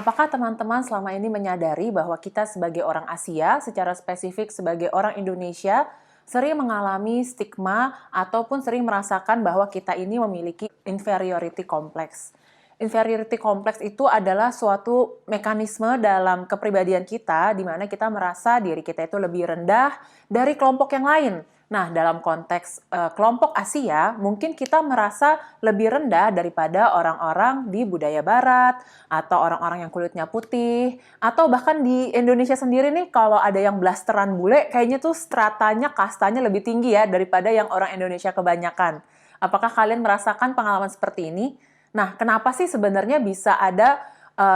Apakah teman-teman selama ini menyadari bahwa kita sebagai orang Asia, secara spesifik sebagai orang Indonesia, sering mengalami stigma ataupun sering merasakan bahwa kita ini memiliki inferiority complex. Inferiority complex itu adalah suatu mekanisme dalam kepribadian kita di mana kita merasa diri kita itu lebih rendah dari kelompok yang lain. Nah, dalam konteks kelompok Asia, mungkin kita merasa lebih rendah daripada orang-orang di budaya barat, atau orang-orang yang kulitnya putih, atau bahkan di Indonesia sendiri nih, kalau ada yang blasteran bule, kayaknya tuh stratanya, kastanya lebih tinggi ya daripada yang orang Indonesia kebanyakan. Apakah kalian merasakan pengalaman seperti ini? Nah, kenapa sih sebenarnya bisa ada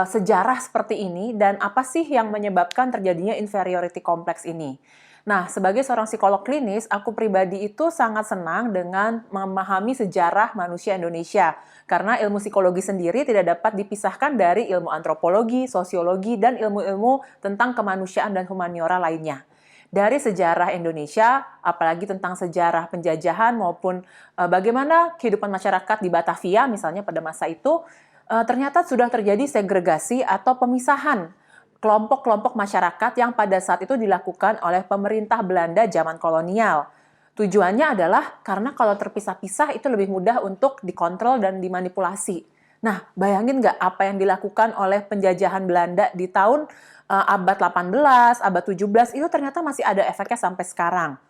sejarah seperti ini, dan apa sih yang menyebabkan terjadinya inferiority complex ini? Nah, sebagai seorang psikolog klinis, aku pribadi itu sangat senang dengan memahami sejarah manusia Indonesia. Karena ilmu psikologi sendiri tidak dapat dipisahkan dari ilmu antropologi, sosiologi, dan ilmu-ilmu tentang kemanusiaan dan humaniora lainnya. Dari sejarah Indonesia, apalagi tentang sejarah penjajahan maupun bagaimana kehidupan masyarakat di Batavia misalnya pada masa itu, ternyata sudah terjadi segregasi atau pemisahan kelompok-kelompok masyarakat yang pada saat itu dilakukan oleh pemerintah Belanda zaman kolonial. Tujuannya adalah karena kalau terpisah-pisah itu lebih mudah untuk dikontrol dan dimanipulasi. Nah, bayangin nggak apa yang dilakukan oleh penjajahan Belanda di tahun abad 18, abad 17, itu ternyata masih ada efeknya sampai sekarang.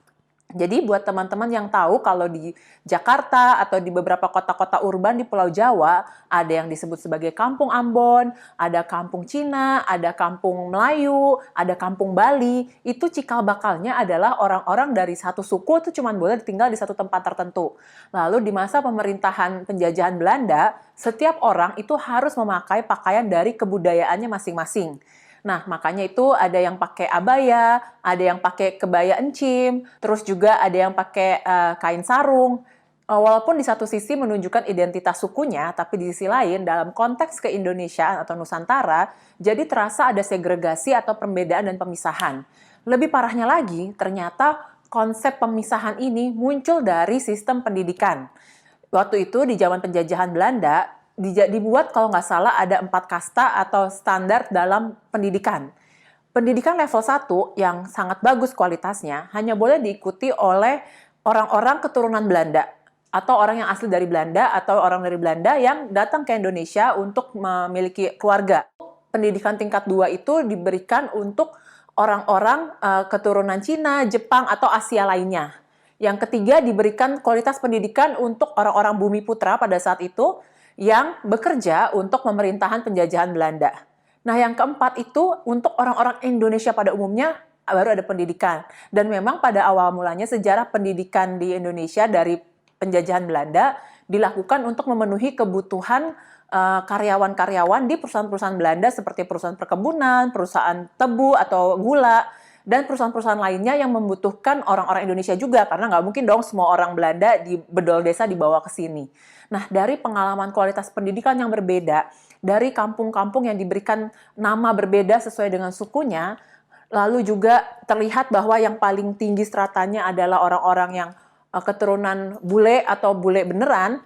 Jadi buat teman-teman yang tahu kalau di Jakarta atau di beberapa kota-kota urban di Pulau Jawa, ada yang disebut sebagai Kampung Ambon, ada Kampung Cina, ada Kampung Melayu, ada Kampung Bali, itu cikal bakalnya adalah orang-orang dari satu suku itu cuma boleh tinggal di satu tempat tertentu. Lalu di masa pemerintahan penjajahan Belanda, setiap orang itu harus memakai pakaian dari kebudayaannya masing-masing. Nah, makanya itu ada yang pakai abaya, ada yang pakai kebaya encim, terus juga ada yang pakai kain sarung. Walaupun di satu sisi menunjukkan identitas sukunya, tapi di sisi lain dalam konteks ke-Indonesiaan atau Nusantara, jadi terasa ada segregasi atau perbedaan dan pemisahan. Lebih parahnya lagi, ternyata konsep pemisahan ini muncul dari sistem pendidikan. Waktu itu di zaman penjajahan Belanda, dibuat kalau nggak salah ada 4 kasta atau standar dalam pendidikan. Pendidikan level 1 yang sangat bagus kualitasnya hanya boleh diikuti oleh orang-orang keturunan Belanda atau orang yang asli dari Belanda atau orang dari Belanda yang datang ke Indonesia untuk memiliki keluarga. Pendidikan tingkat 2 itu diberikan untuk orang-orang keturunan Cina, Jepang, atau Asia lainnya. Yang ketiga diberikan kualitas pendidikan untuk orang-orang bumi putra pada saat itu yang bekerja untuk pemerintahan penjajahan Belanda. Nah, yang keempat itu untuk orang-orang Indonesia pada umumnya baru ada pendidikan. Dan memang pada awal mulanya sejarah pendidikan di Indonesia dari penjajahan Belanda dilakukan untuk memenuhi kebutuhan karyawan-karyawan di perusahaan-perusahaan Belanda seperti perusahaan perkebunan, perusahaan tebu atau gula, dan perusahaan-perusahaan lainnya yang membutuhkan orang-orang Indonesia juga, karena nggak mungkin dong semua orang Belanda di bedol desa dibawa ke sini. Nah, dari pengalaman kualitas pendidikan yang berbeda, dari kampung-kampung yang diberikan nama berbeda sesuai dengan sukunya, lalu juga terlihat bahwa yang paling tinggi stratanya adalah orang-orang yang keturunan bule atau bule beneran,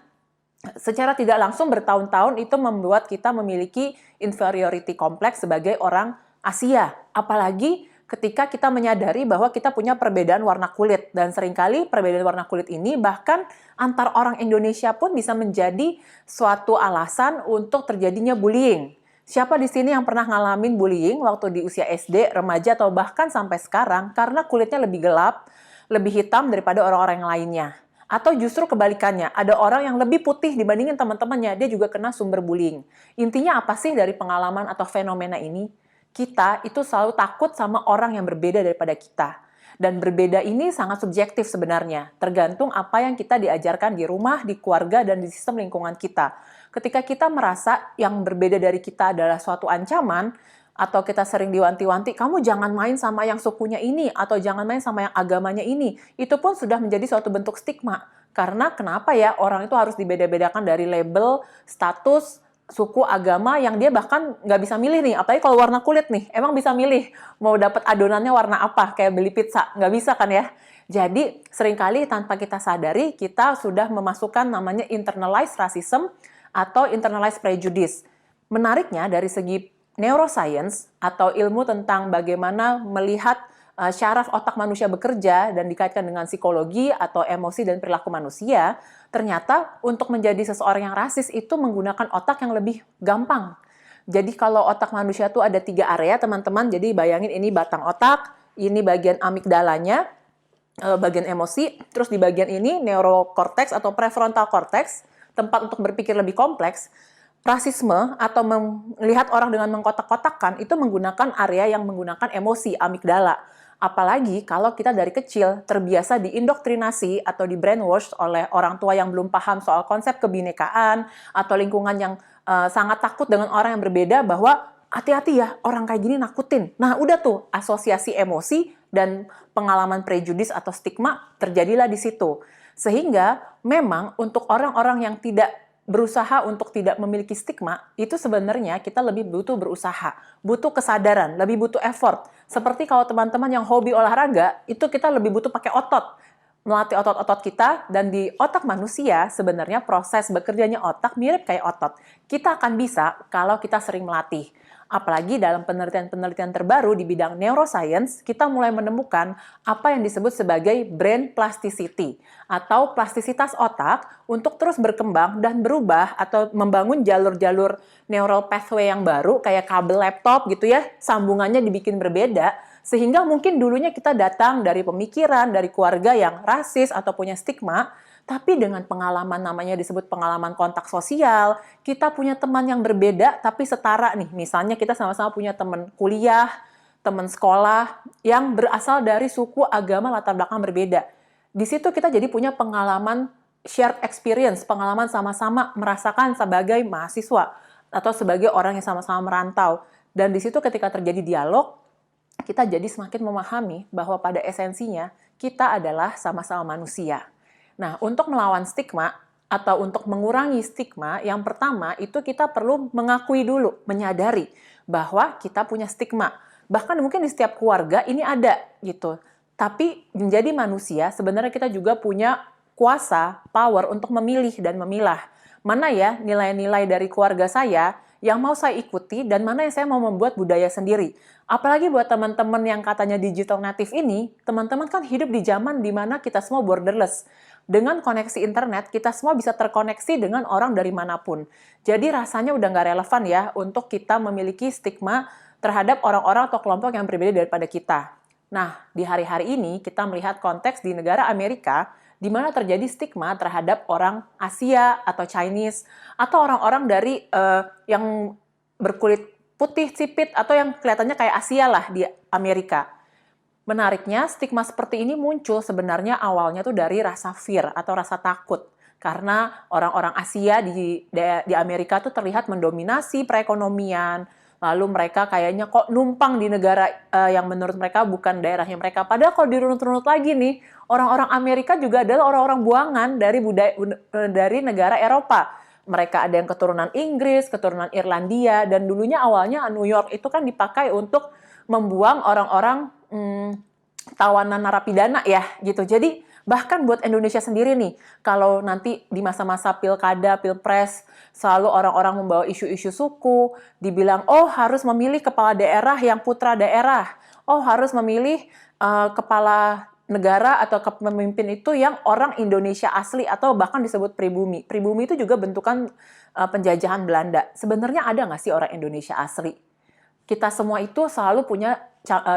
secara tidak langsung bertahun-tahun itu membuat kita memiliki inferiority complex sebagai orang Asia. Apalagi ketika kita menyadari bahwa kita punya perbedaan warna kulit. Dan seringkali perbedaan warna kulit ini bahkan antar orang Indonesia pun bisa menjadi suatu alasan untuk terjadinya bullying. Siapa di sini yang pernah ngalamin bullying waktu di usia SD, remaja, atau bahkan sampai sekarang karena kulitnya lebih gelap, lebih hitam daripada orang-orang yang lainnya? Atau justru kebalikannya, ada orang yang lebih putih dibandingin teman-temannya, dia juga kena sumber bullying. Intinya apa sih dari pengalaman atau fenomena ini? Kita itu selalu takut sama orang yang berbeda daripada kita. Dan berbeda ini sangat subjektif sebenarnya, tergantung apa yang kita diajarkan di rumah, di keluarga, dan di sistem lingkungan kita. Ketika kita merasa yang berbeda dari kita adalah suatu ancaman, atau kita sering diwanti-wanti, kamu jangan main sama yang sukunya ini, atau jangan main sama yang agamanya ini, itu pun sudah menjadi suatu bentuk stigma. Karena kenapa ya orang itu harus dibeda-bedakan dari label, status, suku, agama yang dia bahkan nggak bisa milih nih, apalagi kalau warna kulit nih, emang bisa milih mau dapat adonannya warna apa, kayak beli pizza, nggak bisa kan ya. Jadi seringkali tanpa kita sadari, kita sudah memasukkan namanya internalized racism atau internalized prejudice. Menariknya dari segi neuroscience atau ilmu tentang bagaimana melihat syaraf otak manusia bekerja dan dikaitkan dengan psikologi atau emosi dan perilaku manusia, ternyata untuk menjadi seseorang yang rasis itu menggunakan otak yang lebih gampang. Jadi kalau otak manusia tuh ada 3 area, teman-teman. Jadi bayangin ini batang otak, ini bagian amigdalanya, bagian emosi, terus di bagian ini neurokorteks atau prefrontal cortex, tempat untuk berpikir lebih kompleks. Rasisme atau melihat orang dengan mengkotak-kotakkan itu menggunakan area yang menggunakan emosi, amigdala. Apalagi kalau kita dari kecil terbiasa diindoktrinasi atau di brainwash oleh orang tua yang belum paham soal konsep kebinekaan atau lingkungan yang sangat takut dengan orang yang berbeda, bahwa hati-hati ya, orang kayak gini nakutin. Nah, udah tuh asosiasi emosi dan pengalaman prejudis atau stigma terjadilah di situ. Sehingga memang untuk orang-orang yang tidak berusaha untuk tidak memiliki stigma, itu sebenarnya kita lebih butuh berusaha, butuh kesadaran, lebih butuh effort. Seperti kalau teman-teman yang hobi olahraga, itu kita lebih butuh pakai otot, melatih otot-otot kita, dan di otak manusia sebenarnya proses bekerjanya otak mirip kayak otot. Kita akan bisa kalau kita sering melatih. Apalagi dalam penelitian-penelitian terbaru di bidang neuroscience, kita mulai menemukan apa yang disebut sebagai brain plasticity, atau plastisitas otak untuk terus berkembang dan berubah atau membangun jalur-jalur neural pathway yang baru, kayak kabel laptop gitu ya, sambungannya dibikin berbeda, sehingga mungkin dulunya kita datang dari pemikiran, dari keluarga yang rasis atau punya stigma, tapi dengan pengalaman, namanya disebut pengalaman kontak sosial, kita punya teman yang berbeda tapi setara nih. Misalnya kita sama-sama punya teman kuliah, teman sekolah yang berasal dari suku, agama, latar belakang berbeda. Di situ kita jadi punya pengalaman shared experience, pengalaman sama-sama merasakan sebagai mahasiswa atau sebagai orang yang sama-sama merantau. Dan di situ ketika terjadi dialog, kita jadi semakin memahami bahwa pada esensinya kita adalah sama-sama manusia. Nah, untuk melawan stigma atau untuk mengurangi stigma, yang pertama itu kita perlu mengakui dulu, menyadari bahwa kita punya stigma. Bahkan mungkin di setiap keluarga ini ada gitu. Tapi menjadi manusia sebenarnya kita juga punya kuasa, power untuk memilih dan memilah. Mana ya nilai-nilai dari keluarga saya yang mau saya ikuti dan mana yang saya mau membuat budaya sendiri. Apalagi buat teman-teman yang katanya digital native ini, teman-teman kan hidup di zaman di mana kita semua borderless. Dengan koneksi internet, kita semua bisa terkoneksi dengan orang dari manapun. Jadi rasanya udah nggak relevan ya untuk kita memiliki stigma terhadap orang-orang atau kelompok yang berbeda daripada kita. Nah, di hari-hari ini kita melihat konteks di negara Amerika, di mana terjadi stigma terhadap orang Asia atau Chinese, atau orang-orang dari yang berkulit putih, sipit, atau yang kelihatannya kayak Asia lah di Amerika. Menariknya, stigma seperti ini muncul sebenarnya awalnya tuh dari rasa fear atau rasa takut. Karena orang-orang Asia di Amerika tuh terlihat mendominasi perekonomian, lalu mereka kayaknya kok numpang di negara yang menurut mereka bukan daerahnya mereka. Padahal kalau dirunut-runut lagi nih, orang-orang Amerika juga adalah orang-orang buangan dari negara Eropa. Mereka ada yang keturunan Inggris, keturunan Irlandia, dan dulunya awalnya New York itu kan dipakai untuk membuang orang-orang tawanan narapidana ya gitu. Jadi bahkan buat Indonesia sendiri nih, kalau nanti di masa-masa pilkada, pilpres, selalu orang-orang membawa isu-isu suku, dibilang oh harus memilih kepala daerah yang putra daerah, oh harus memilih kepala negara atau pemimpin itu yang orang Indonesia asli atau bahkan disebut pribumi. Pribumi itu juga bentukan penjajahan Belanda. Sebenarnya ada nggak sih orang Indonesia asli? Kita semua itu selalu punya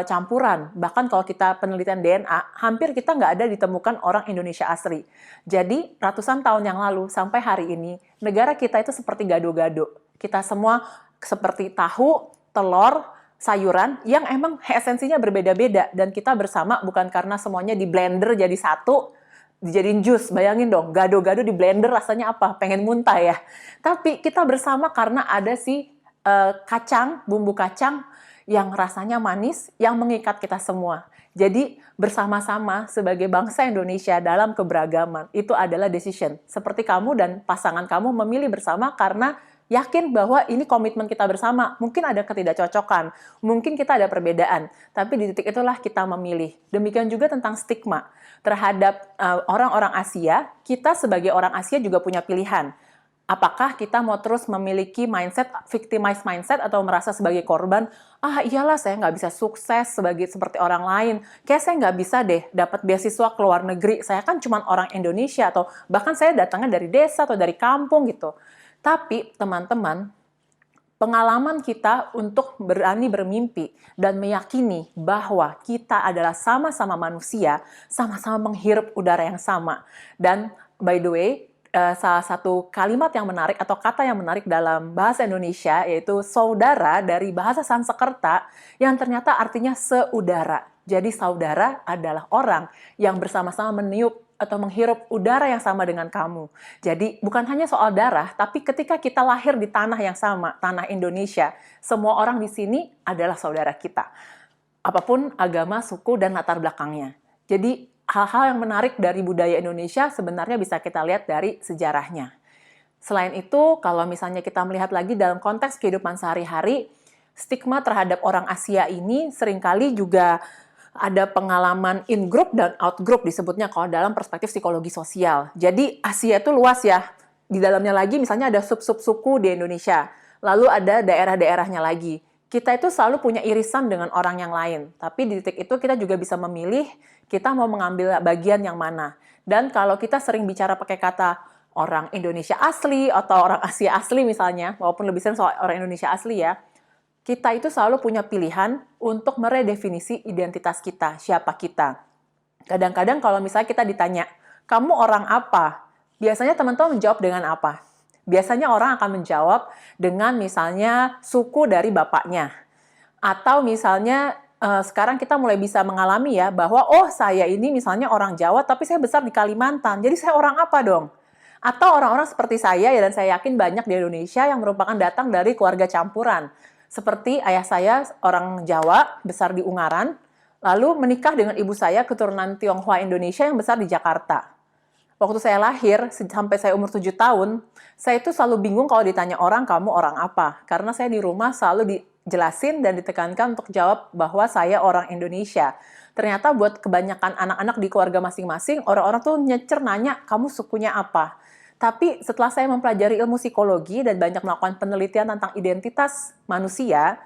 campuran. Bahkan kalau kita penelitian DNA, hampir kita nggak ada ditemukan orang Indonesia asli. Jadi, ratusan tahun yang lalu sampai hari ini, negara kita itu seperti gado-gado. Kita semua seperti tahu, telur, sayuran yang emang esensinya berbeda-beda. Dan kita bersama bukan karena semuanya di blender jadi satu, dijadiin jus. Bayangin dong, gado-gado di blender rasanya apa? Pengen muntah ya. Tapi kita bersama karena ada kacang, bumbu kacang yang rasanya manis, yang mengikat kita semua. Jadi bersama-sama sebagai bangsa Indonesia dalam keberagaman, itu adalah decision. Seperti kamu dan pasangan kamu memilih bersama karena yakin bahwa ini komitmen kita bersama. Mungkin ada ketidakcocokan, mungkin kita ada perbedaan, tapi di titik itulah kita memilih. Demikian juga tentang stigma terhadap orang-orang Asia, kita sebagai orang Asia juga punya pilihan. Apakah kita mau terus memiliki mindset, victimized mindset, atau merasa sebagai korban, iyalah saya nggak bisa sukses seperti orang lain, kayak saya nggak bisa deh dapat beasiswa ke luar negeri, saya kan cuma orang Indonesia, atau bahkan saya datangnya dari desa atau dari kampung gitu. Tapi teman-teman, pengalaman kita untuk berani bermimpi dan meyakini bahwa kita adalah sama-sama manusia, sama-sama menghirup udara yang sama. Dan by the way, salah satu kalimat yang menarik atau kata yang menarik dalam bahasa Indonesia yaitu saudara dari bahasa Sanskerta yang ternyata artinya seudara. Jadi saudara adalah orang yang bersama-sama meniup atau menghirup udara yang sama dengan kamu. Jadi bukan hanya soal darah, tapi ketika kita lahir di tanah yang sama, tanah Indonesia, semua orang di sini adalah saudara kita. Apapun agama, suku, dan latar belakangnya. Jadi hal-hal yang menarik dari budaya Indonesia sebenarnya bisa kita lihat dari sejarahnya. Selain itu, kalau misalnya kita melihat lagi dalam konteks kehidupan sehari-hari, stigma terhadap orang Asia ini seringkali juga ada pengalaman in-group dan out-group disebutnya kalau dalam perspektif psikologi sosial. Jadi Asia itu luas ya. Di dalamnya lagi misalnya ada sub-sub suku di Indonesia. Lalu ada daerah-daerahnya lagi. Kita itu selalu punya irisan dengan orang yang lain. Tapi di titik itu kita juga bisa memilih kita mau mengambil bagian yang mana. Dan kalau kita sering bicara pakai kata orang Indonesia asli atau orang Asia asli misalnya, walaupun lebih sering soal orang Indonesia asli ya, kita itu selalu punya pilihan untuk meredefinisi identitas kita, siapa kita. Kadang-kadang kalau misalnya kita ditanya, kamu orang apa? Biasanya teman-teman menjawab dengan apa? Biasanya orang akan menjawab dengan misalnya suku dari bapaknya. Atau misalnya sekarang kita mulai bisa mengalami ya bahwa saya ini misalnya orang Jawa tapi saya besar di Kalimantan. Jadi saya orang apa dong? Atau orang-orang seperti saya ya, dan saya yakin banyak di Indonesia yang merupakan datang dari keluarga campuran. Seperti ayah saya orang Jawa, besar di Ungaran, lalu menikah dengan ibu saya keturunan Tionghoa Indonesia yang besar di Jakarta. Waktu saya lahir, sampai saya umur 7 tahun, saya itu selalu bingung kalau ditanya orang, kamu orang apa? Karena saya di rumah selalu dijelasin dan ditekankan untuk jawab bahwa saya orang Indonesia. Ternyata buat kebanyakan anak-anak di keluarga masing-masing, orang-orang tuh nyecer nanya, kamu sukunya apa? Tapi setelah saya mempelajari ilmu psikologi dan banyak melakukan penelitian tentang identitas manusia,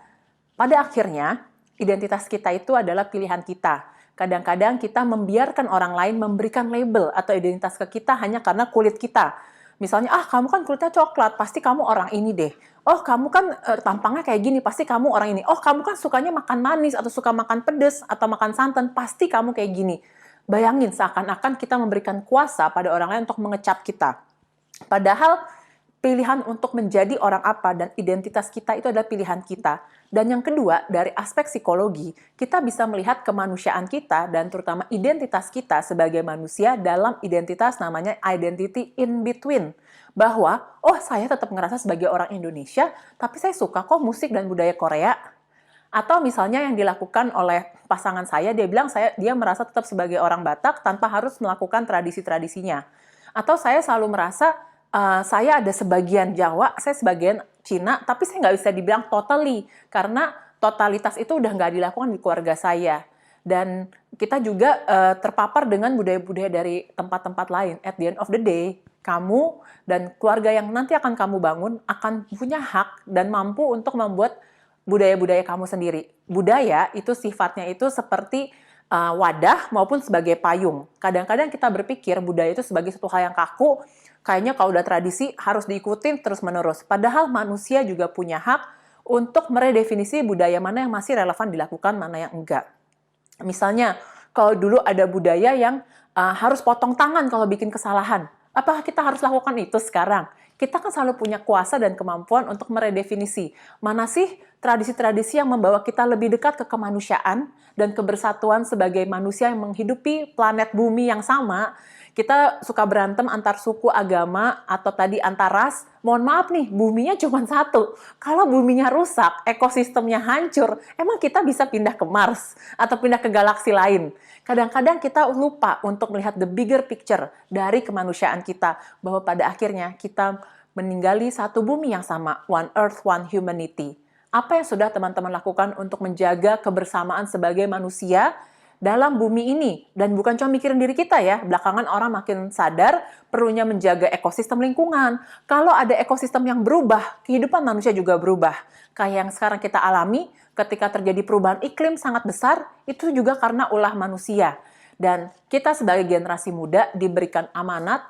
pada akhirnya identitas kita itu adalah pilihan kita. Kadang-kadang kita membiarkan orang lain memberikan label atau identitas ke kita hanya karena kulit kita. Misalnya, kamu kan kulitnya coklat, pasti kamu orang ini deh. Oh, kamu kan tampangnya kayak gini, pasti kamu orang ini. Oh, kamu kan sukanya makan manis atau suka makan pedas atau makan santan, pasti kamu kayak gini. Bayangin seakan-akan kita memberikan kuasa pada orang lain untuk mengecap kita. Padahal pilihan untuk menjadi orang apa dan identitas kita itu adalah pilihan kita. Dan yang kedua, dari aspek psikologi, kita bisa melihat kemanusiaan kita dan terutama identitas kita sebagai manusia dalam identitas namanya identity in between. Bahwa, saya tetap ngerasa sebagai orang Indonesia, tapi saya suka kok musik dan budaya Korea. Atau misalnya yang dilakukan oleh pasangan saya, dia bilang dia merasa tetap sebagai orang Batak tanpa harus melakukan tradisi-tradisinya. Atau saya selalu merasa saya ada sebagian Jawa, saya sebagian Cina, tapi saya nggak bisa dibilang totally, karena totalitas itu udah nggak dilakukan di keluarga saya. Dan kita juga terpapar dengan budaya-budaya dari tempat-tempat lain. At the end of the day, kamu dan keluarga yang nanti akan kamu bangun akan punya hak dan mampu untuk membuat budaya-budaya kamu sendiri. Budaya itu sifatnya itu seperti wadah maupun sebagai payung. Kadang-kadang kita berpikir budaya itu sebagai satu hal yang kaku, kayaknya kalau udah tradisi harus diikutin terus-menerus. Padahal manusia juga punya hak untuk meredefinisi budaya mana yang masih relevan dilakukan, mana yang enggak. Misalnya, kalau dulu ada budaya yang harus potong tangan kalau bikin kesalahan. Apakah kita harus lakukan itu sekarang? Kita kan selalu punya kuasa dan kemampuan untuk meredefinisi. Mana sih tradisi-tradisi yang membawa kita lebih dekat ke kemanusiaan dan kebersatuan sebagai manusia yang menghidupi planet bumi yang sama. Kita suka berantem antar suku, agama, atau tadi antar ras. Mohon maaf nih, buminya cuma satu. Kalau buminya rusak, ekosistemnya hancur, emang kita bisa pindah ke Mars atau pindah ke galaksi lain? Kadang-kadang kita lupa untuk melihat the bigger picture dari kemanusiaan kita, bahwa pada akhirnya kita meninggali satu bumi yang sama, one earth, one humanity. Apa yang sudah teman-teman lakukan untuk menjaga kebersamaan sebagai manusia dalam bumi ini. Dan bukan cuma mikirin diri kita ya, belakangan orang makin sadar perlunya menjaga ekosistem lingkungan. Kalau ada ekosistem yang berubah, kehidupan manusia juga berubah. Kayak yang sekarang kita alami, ketika terjadi perubahan iklim sangat besar, itu juga karena ulah manusia. Dan kita sebagai generasi muda diberikan amanat,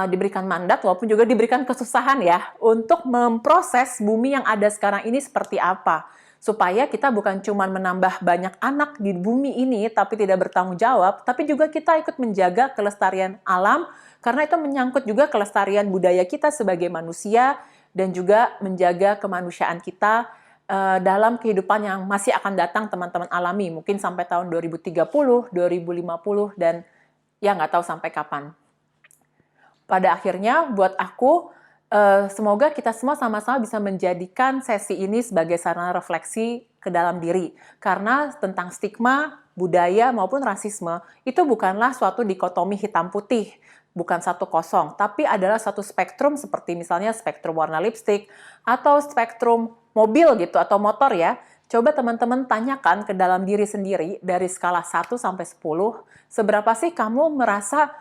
diberikan mandat, walaupun juga diberikan kesusahan ya, untuk memproses bumi yang ada sekarang ini seperti apa. Supaya kita bukan cuma menambah banyak anak di bumi ini, tapi tidak bertanggung jawab, tapi juga kita ikut menjaga kelestarian alam, karena itu menyangkut juga kelestarian budaya kita sebagai manusia, dan juga menjaga kemanusiaan kita dalam kehidupan yang masih akan datang teman-teman alami, mungkin sampai tahun 2030, 2050, dan ya nggak tahu sampai kapan. Pada akhirnya, buat aku, semoga kita semua sama-sama bisa menjadikan sesi ini sebagai sarana refleksi ke dalam diri. Karena tentang stigma, budaya, maupun rasisme, itu bukanlah suatu dikotomi hitam putih, bukan 1-0, tapi adalah satu spektrum seperti misalnya spektrum warna lipstik, atau spektrum mobil gitu, atau motor ya. Coba teman-teman tanyakan ke dalam diri sendiri, dari skala 1 sampai 10, seberapa sih kamu merasa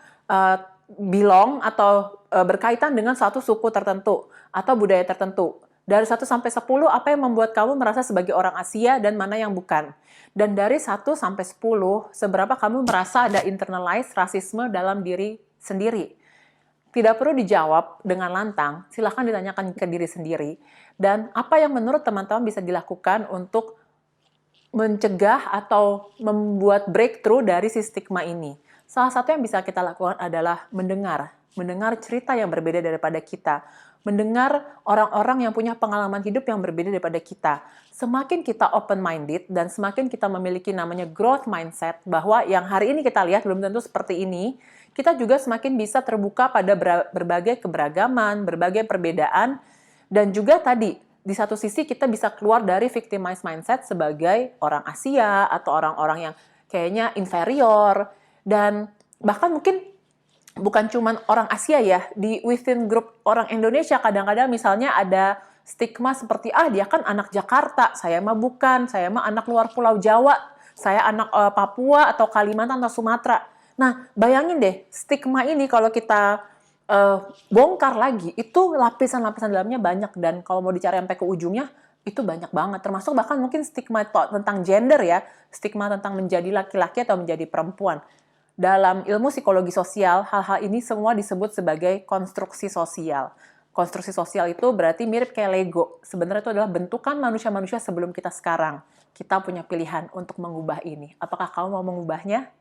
belong atau berkaitan dengan suatu suku tertentu atau budaya tertentu. Dari 1 sampai 10, apa yang membuat kamu merasa sebagai orang Asia dan mana yang bukan? Dan dari 1 sampai 10, seberapa kamu merasa ada internalized rasisme dalam diri sendiri? Tidak perlu dijawab dengan lantang, silahkan ditanyakan ke diri sendiri. Dan apa yang menurut teman-teman bisa dilakukan untuk mencegah atau membuat breakthrough dari si stigma ini? Salah satu yang bisa kita lakukan adalah mendengar cerita yang berbeda daripada kita, mendengar orang-orang yang punya pengalaman hidup yang berbeda daripada kita. Semakin kita open-minded dan semakin kita memiliki namanya growth mindset, bahwa yang hari ini kita lihat belum tentu seperti ini, kita juga semakin bisa terbuka pada berbagai keberagaman, berbagai perbedaan, dan juga tadi, di satu sisi kita bisa keluar dari victimized mindset sebagai orang Asia atau orang-orang yang kayaknya inferior. Dan bahkan mungkin bukan cuma orang Asia ya, di within group orang Indonesia kadang-kadang misalnya ada stigma seperti, dia kan anak Jakarta, saya mah bukan, saya mah anak luar Pulau Jawa, saya anak Papua atau Kalimantan atau Sumatera. Nah, bayangin deh, stigma ini kalau kita bongkar lagi, itu lapisan-lapisan dalamnya banyak, dan kalau mau dicari sampai ke ujungnya, itu banyak banget, termasuk bahkan mungkin stigma tentang gender ya, stigma tentang menjadi laki-laki atau menjadi perempuan. Dalam ilmu psikologi sosial, hal-hal ini semua disebut sebagai konstruksi sosial. Konstruksi sosial itu berarti mirip kayak Lego. Sebenarnya itu adalah bentukan manusia-manusia sebelum kita sekarang. Kita punya pilihan untuk mengubah ini. Apakah kamu mau mengubahnya?